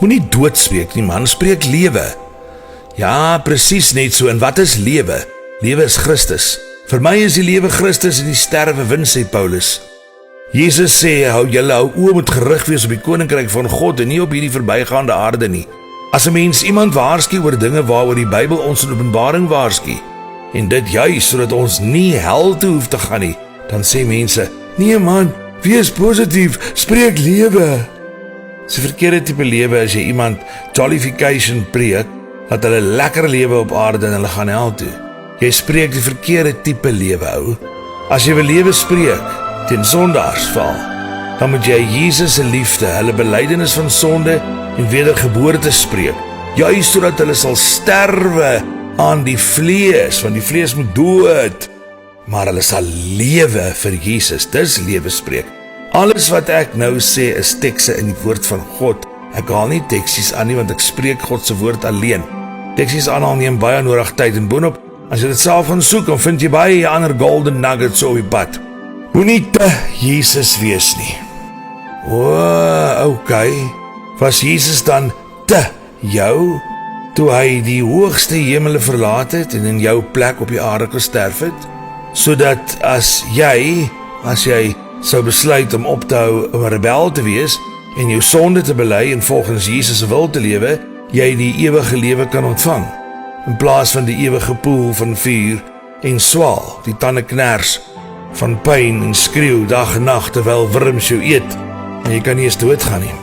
Moenie dood spreek nie man, spreek lewe. Ja, presies net so, en wat is lewe? Lewe is Christus. Vir my is die lewe Christus en die sterwe wins, sê Paulus. Jesus sê, julle hou oë moet gerig wees op die koninkryk van God en nie op hierdie verbygaande aarde nie. As 'n mens iemand waarsku oor dinge waaroor die Bybel ons in Openbaring waarsku, en dit juis sodat ons nie hel toe hoef te gaan nie, dan sê mense, nee man, wees positief, spreek lewe. Dis 'n verkeerde tipe lewe as jy iemand jollification preek, dat hulle lekker lewe op aarde en hulle gaan hel toe. Jy spreek die verkeerde tipe lewe, ou. As jy wil lewe spreek, teen sondaarsval, dan moet jy Jesus se liefde, hulle belydenis van sonde en wedergeboorte spreek, juis sodat hulle sal sterwe aan die vlees, want die vlees moet dood, maar hulle sal lewe vir Jesus. Dis lewe spreek. Alles wat ek nou sê is tekste in die woord van God. Ek haal nie teksies aan nie, want ek spreek God se woord alleen. Teksies aanhaal neem baie nodig tyd, en boonop, as jy dit self gaan soek, dan vind jy baie ander golden nuggets op die pad. Moenie te Jesus wees nie. Okay. Was Jesus dan te jou, toe hy die hoogste hemele verlaat het en in jou plek op die aarde gesterf het? Sodat as jy sou besluit om op te hou 'n rebel te wees en jou sonde te bely en volgens Jesus se wil te lewe, jy die ewige lewe kan ontvang, in plaas van die ewige poel van vuur en swaal, die tande kners van pyn en skreeu dag en nag terwyl wurms jou eet, en jy kan nie eens doodgaan nie.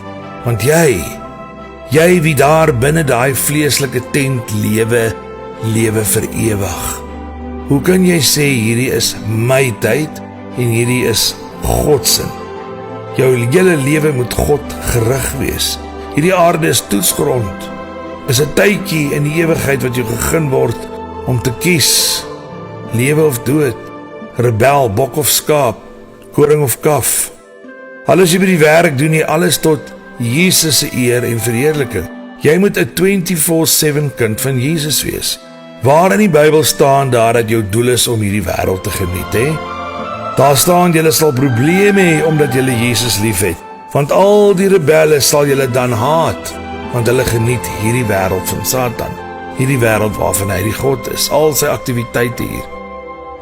Want jy wie daar binne daai vleeslike tent lewe vir ewig. Hoe kan jy sê hierdie is my tyd en hierdie is God se? Jou hele lewe moet God gerig wees. Hierdie aarde is toetsgrond. Is 'n tydjie in die ewigheid wat jou gegeen word om te kies, lewe of dood, rebel, bok of skaap, koring of kaf. Alles jy by die werk doen jy alles tot Jesus se eer en verheerliking. Jy moet 'n 24/7 kind van Jesus wees. Waar in die Bybel staan daar dat jou doel is om hierdie wêreld te geniet, hè? Daar staan julle sal probleme hê omdat julle Jesus liefhet, want al die rebelle sal julle dan haat, want hulle geniet hierdie wêreld van Satan, hierdie wêreld waarvan hy die God is, al sy aktiwiteite hier.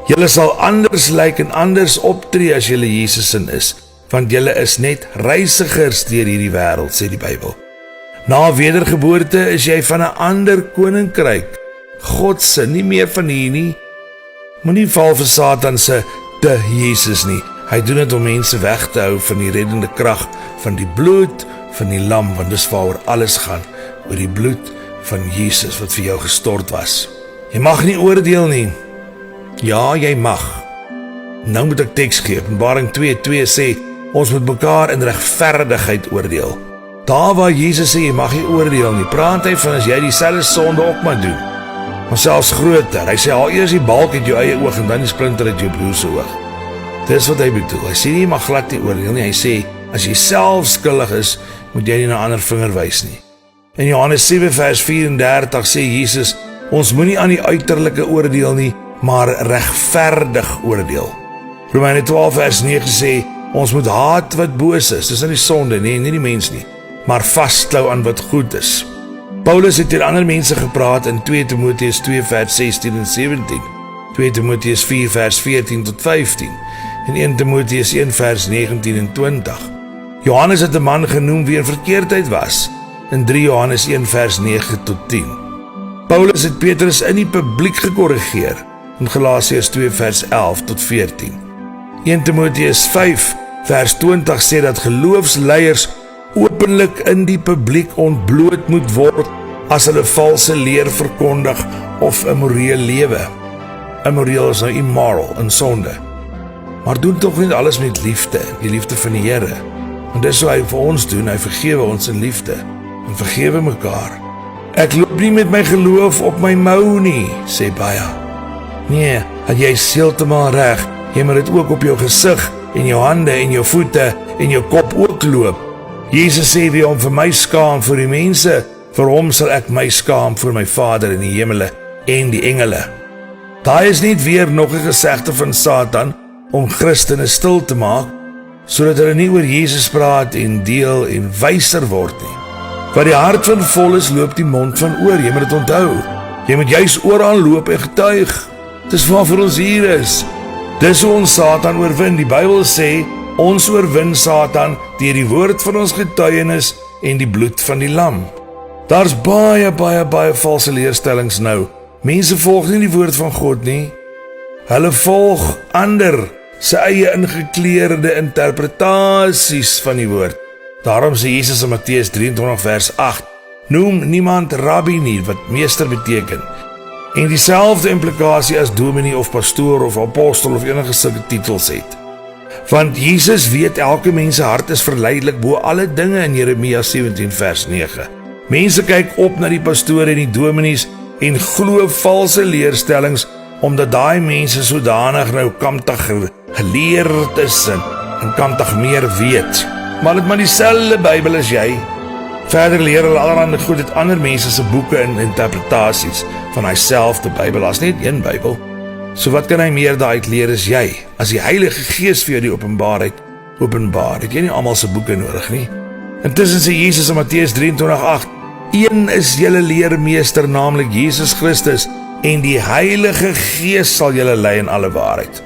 Julle sal anders lyk en anders optree as julle Jesus in is, want julle is net reisigers deur hierdie wêreld, sê die Bybel. Na wedergeboorte is jy van 'n ander koninkryk, God se, nie meer van hier nie. Moenie val vir Satan se te Jesus nie. Hy doen dit om mense weg te hou van die reddende krag van die bloed van die lam, want dis waaroor alles gaan, oor die bloed van Jesus wat vir jou gestort was. Jy mag nie oordeel nie. Ja, jy mag. Nou moet ek teks gee. Openbaring 2:2 sê, ons moet mekaar in regverdigheid oordeel. Daar waar Jesus sê, jy mag nie oordeel nie, praat hy van as jy dieselfde sonde ook maar doen, maar selfs groter. Hy sê, haal eers die balk uit jou eie oog en dan die splinter uit jou broer se oog. Dis wat hy bedoel. Hy sê nie, jy mag glad nie oordeel nie. Hy sê, as jy self skuldig is, moet jy nie na ander vinger wys nie. In Johannes 7:34 sê Jesus, ons moenie aan die uiterlike oordeel nie, maar regverdig oordeel. Romeine 12:9 sê, ons moet haat wat boos is, dis nie die sonde nie, nie die mens nie, maar vasklou aan wat goed is. Paulus het teen ander mense gepraat in 2 Timoteus 2:16 en 17, 2 Timoteus 4:14 tot 15, en 1 Timoteus 1:19 en 20. Johannes het 'n man genoem wie in verkeerdheid was, in 3 Johannes 1:9 tot 10. Paulus het Petrus in die publiek gekorrigeer, in Galasiërs 2:11 tot 14. 1 Timoteus 5:20 sê dat geloofsleiers openlik in die publiek ontbloot moet word as hulle valse leer verkondig of immoreel lewe. Immoreel is nou immoral, in sonde. Maar doen tog net alles met liefde, die liefde van die Here. En dis wat hy vir ons doen, hy vergewe ons in liefde, en vergewe mekaar. Ek loop nie met my geloof op my mou nie, sê baie. Nee, dat jy heeltemal reg, jy moet dit ook op jou gesig, en jou hande, en jou voete, en jou kop ook loop. Jesus sê, wie hom vir my skaam vir die mense, vir hom sal ek my skaam vir my Vader in die hemele en die engele. Daar is niet weer nog 'n gesegde van Satan om Christene stil te maak, sodat hulle nie oor Jesus praat en deel en wyser word nie. Waar die hart van vol is, loop die mond van oor. Jy moet dit onthou. Jy moet juis ooraan loop en getuig. Dis waarvoor ons hier is. Dis hoe ons Satan oorwin. Die Bybel sê, ons oorwin Satan deur die woord van ons getuienis en die bloed van die lam. Daar's baie valse leerstellings nou. Mense volg nie die woord van God nie. Hulle volg ander se eie ingekleurde interpretasies van die woord. Daarom sê Jesus in Matteus 23 vers 8, noem niemand rabbi nie, wat meester beteken. En dieselfde implikasie as dominee of pastoor of apostel of enige sulke titels het. Want Jesus weet elke mens se hart is verleidelik bo alle dinge in Jeremia 17 vers 9. Mense kyk op na die pastoor en die dominees en glo valse leerstellings omdat daai mense sodanig nou kamtig geleerd is en kamtig meer weet. Maar dit maar dieselfde Bybel as jy. Verder leer hulle allerhande goed uit ander mense se boeke en interpretasies van hy selfde Bybel. Daar's net een Bybel. So wat kan hy meer daaruit leer as jy? As die Heilige Gees vir jou die openbaar, het jy nie almal se boeke nodig nie. Intussen sê Jesus in Matteus 23:8, een is julle leermeester, naamlik Jesus Christus, en die Heilige Gees sal julle lei in alle waarheid.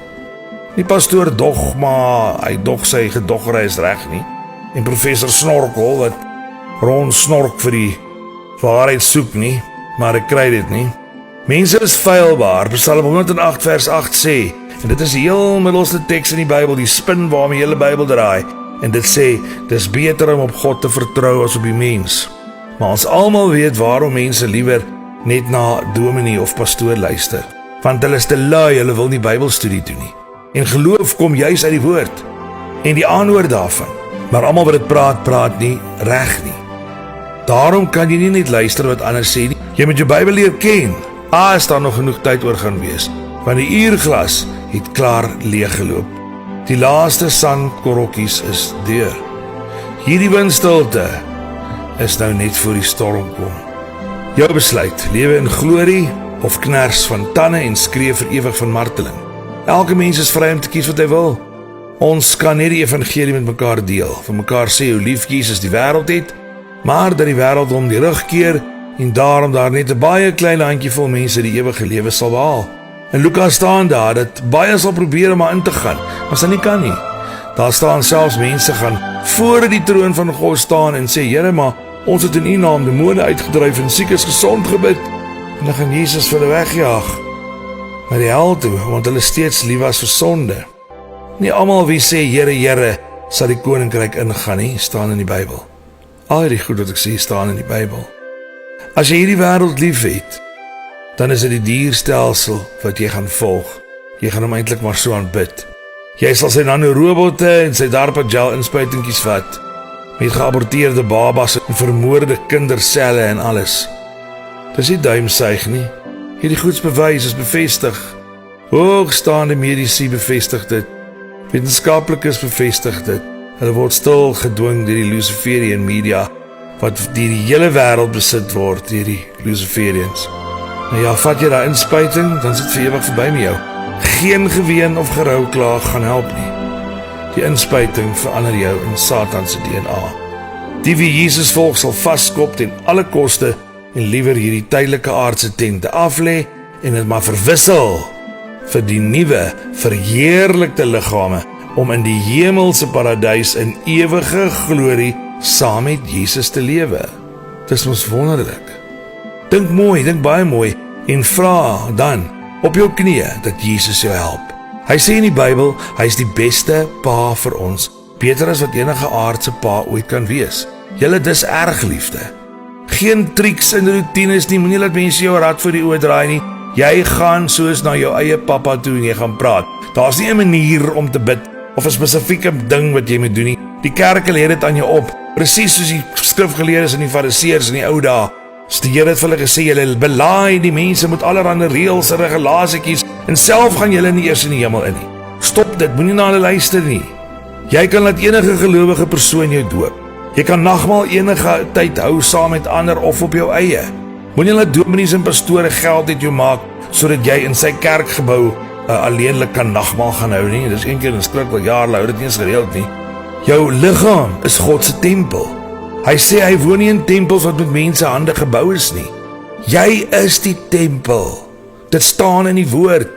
Die pastoor dog, maar hy dog sy gedoggery is reg nie. En professor Snorkel wat rond snork vir die waarheid soek nie, maar ek kry dit nie. Mense is feilbaar, Psalm 108 vers 8 sê, en dit is die heel middelste teks in die Bybel, die spin waarmee die hele Bybel draai, en dit sê, dis beter om op God te vertrou as op die mens. Maar ons almal weet waarom mense liewer net na dominee of pastoor luister, want hulle is te lui, hulle wil nie Bybelstudie doen nie. En geloof kom juis uit die woord, en die aanhoor daarvan, maar almal wat dit praat nie reg nie. Daarom kan jy nie net luister wat anders sê nie, jy moet jou Bybel leer ken. Is daar nog genoeg tyd oor gaan wees, want die uurglas het klaar leeggeloop. Die laaste sandkorreltjies is deur. Hierdie windstilte is nou net voor die storm kom. Jou besluit, lewe in glorie of kners van tande en skree vir ewig van marteling. Elke mens is vry om te kies wat hy wil. Ons kan net die evangelie met mekaar deel, vir mekaar sê hoe lief Jesus die wêreld het, maar dat die wêreld hom die rug keer en daarom daar net 'n baie klein handjievol mense die ewige lewe sal behaal. In Lukas staan daar dat baie sal probeer om maar in te gaan, maar dit nie kan nie. Daar staan selfs mense gaan voor die troon van God staan en sê, Here, maar ons het in U naam demone uitgedryf en siekes gesond gebid. En dan gaan Jesus vir hulle wegjaag na die hel toe, want hulle steeds lief was vir sonde. Nie almal wie sê Here, Here, sal die koninkryk ingaan nie, staan in die Bybel. Al die goed wat ek sê staan in die Bybel. As jy hierdie wêreld lief het, dan is dit die dierstelsel wat jy gaan volg. Jy gaan hom eintlik maar so aanbid. Jy sal sy nanorobotte en sy DARPA gel inspuitingkies vat, met geaborteerde babas en vermoorde kinderselle en alles. Dis nie duimsuig nie. Hierdie goedsbewys is bevestig. Hoogstaande medici bevestig dit. Wetenskaplikes bevestig dit. Hulle word stil gedwing deur die Luciferian media, wat deur die hele wêreld besit word deur die Luciferians. Nou ja, vat jy daai inspuiting, dan sit vir ewig verby met jou. Geen geween of gerou klaag gaan help nie. Die inspuiting verander jou in Satan se DNA. Die wie Jesus volg sal vaskop ten alle koste en liewer hierdie tydelike aardse tente aflê en dit maar verwissel vir die nuwe, verheerlikte liggame om in die hemelse paradys in ewige glorie saam met Jesus te lewe. Dis mos wonderlik. Dink mooi, dink baie mooi en vra dan op jou knieë dat Jesus jou help. Hy sê in die Bybel, hy is die beste pa vir ons, beter as wat enige aardse pa ooit kan wees. Julle dis erg liefde. Geen triks en routines nie, moenie laat mense jou rad voor die oë draai nie. Jy gaan soos na jou eie pappa toe en jy gaan praat. Daar's nie 'n manier om te bid of 'n spesifieke ding wat jy moet doen nie. Die kerk lê dit aan jou op, presies soos die skrifgeleerdes en die fariseërs in die ou dae. Die Here het vir hulle gesê, julle belaai die mense met allerlei reëls en regulasietjies en self gaan julle nie eers in die hemel in nie. Stop dit, moenie na hulle luister nie. Jy kan laat enige gelowige persoon jou doop. Jy kan nagmaal enige tyd hou saam met ander of op jou eie. Moenie laat dominees en pastore geld uit jou maak sodat jy in sy kerkgebou alleenlik kan nagmaal gaan hou nie. Dis een keer in skrif al jare hou dit nie eens gereeld nie. Jou liggaam is God se tempel. Hy sê hy woon nie in tempels wat met mense hande gebou is nie. Jy is die tempel. Dit staan in die woord.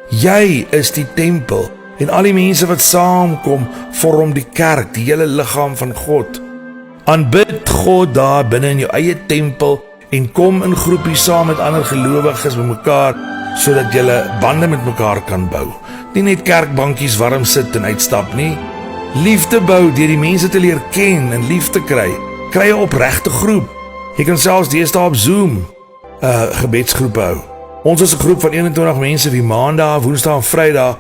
Jy is die tempel. En al die mense wat saamkom, vorm die kerk, die hele liggaam van God. Aanbid God daar binne in jou eie tempel en kom in groepies saam met ander gelowiges by mekaar, sodat julle bande met mekaar kan bou. Nie net kerkbankies warm sit en uitstap nie. Liefde bou deur die mense te leer ken en lief te kry. Kry 'n opregte groep. Jy kan selfs deesdae op Zoom gebedsgroepe hou. Ons is 'n groep van 21 mense wie maandag, woensdag en vrydag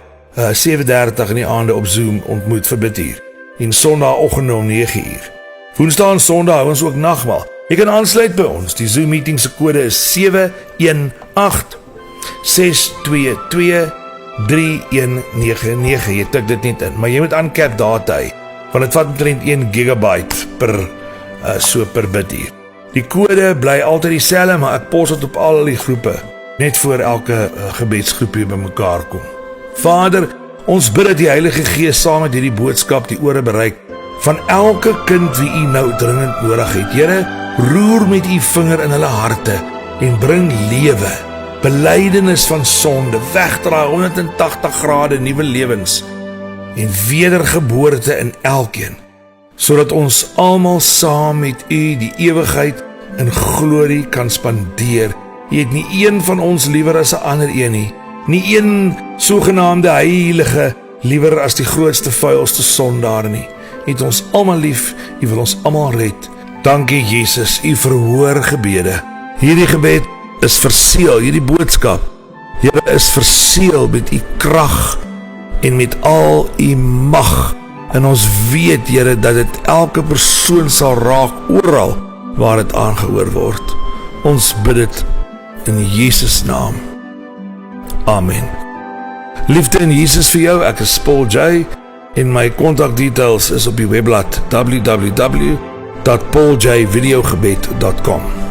7:30 in die aande op Zoom ontmoet vir bid hier. En sondagoggende om 9:00. Woensdag en Sondag hou ons ook nagmaal. Jy kan aansluit by ons. Die Zoom meeting se kode is 718-622-3199. Jy tik dit net in, maar jy moet aancap data hê, want dit vat omtrent 1 gigabyte per bid hier. Die kode bly altyd dieselfde, maar ek pos dit op al die groepe, net voor elke gebedsgroep hier by mekaar kom. Vader, ons bid dat die Heilige Gees saam met hierdie boodskap die ore bereik van elke kind wie U nou dringend nodig het. Here, roer met U vinger in hulle harte en bring lewe, belydenis van sonde, wegdraai 180 grade nuwe lewens en wedergeboorte in elkeen, sodat ons almal saam met U die ewigheid in glorie kan spandeer. Jy het nie een van ons liewer as 'n ander een nie. Nie een sogenaamde heilige liewer as die grootste vuilste sondaar nie. U het ons almal lief, U wil ons almal red. Dankie Jesus, U verhoor gebede. Hierdie gebed is verseël, hierdie boodskap, Here, is verseël met U krag en met al U mag. En ons weet, Here, dat dit elke persoon sal raak oral waar dit aangehoor word. Ons bid dit in Jesus naam. Amen. Liefde in Jesus vir jou, ek is Paul J. en my kontakdetails is op die webblad www.pauljvideogebed.com.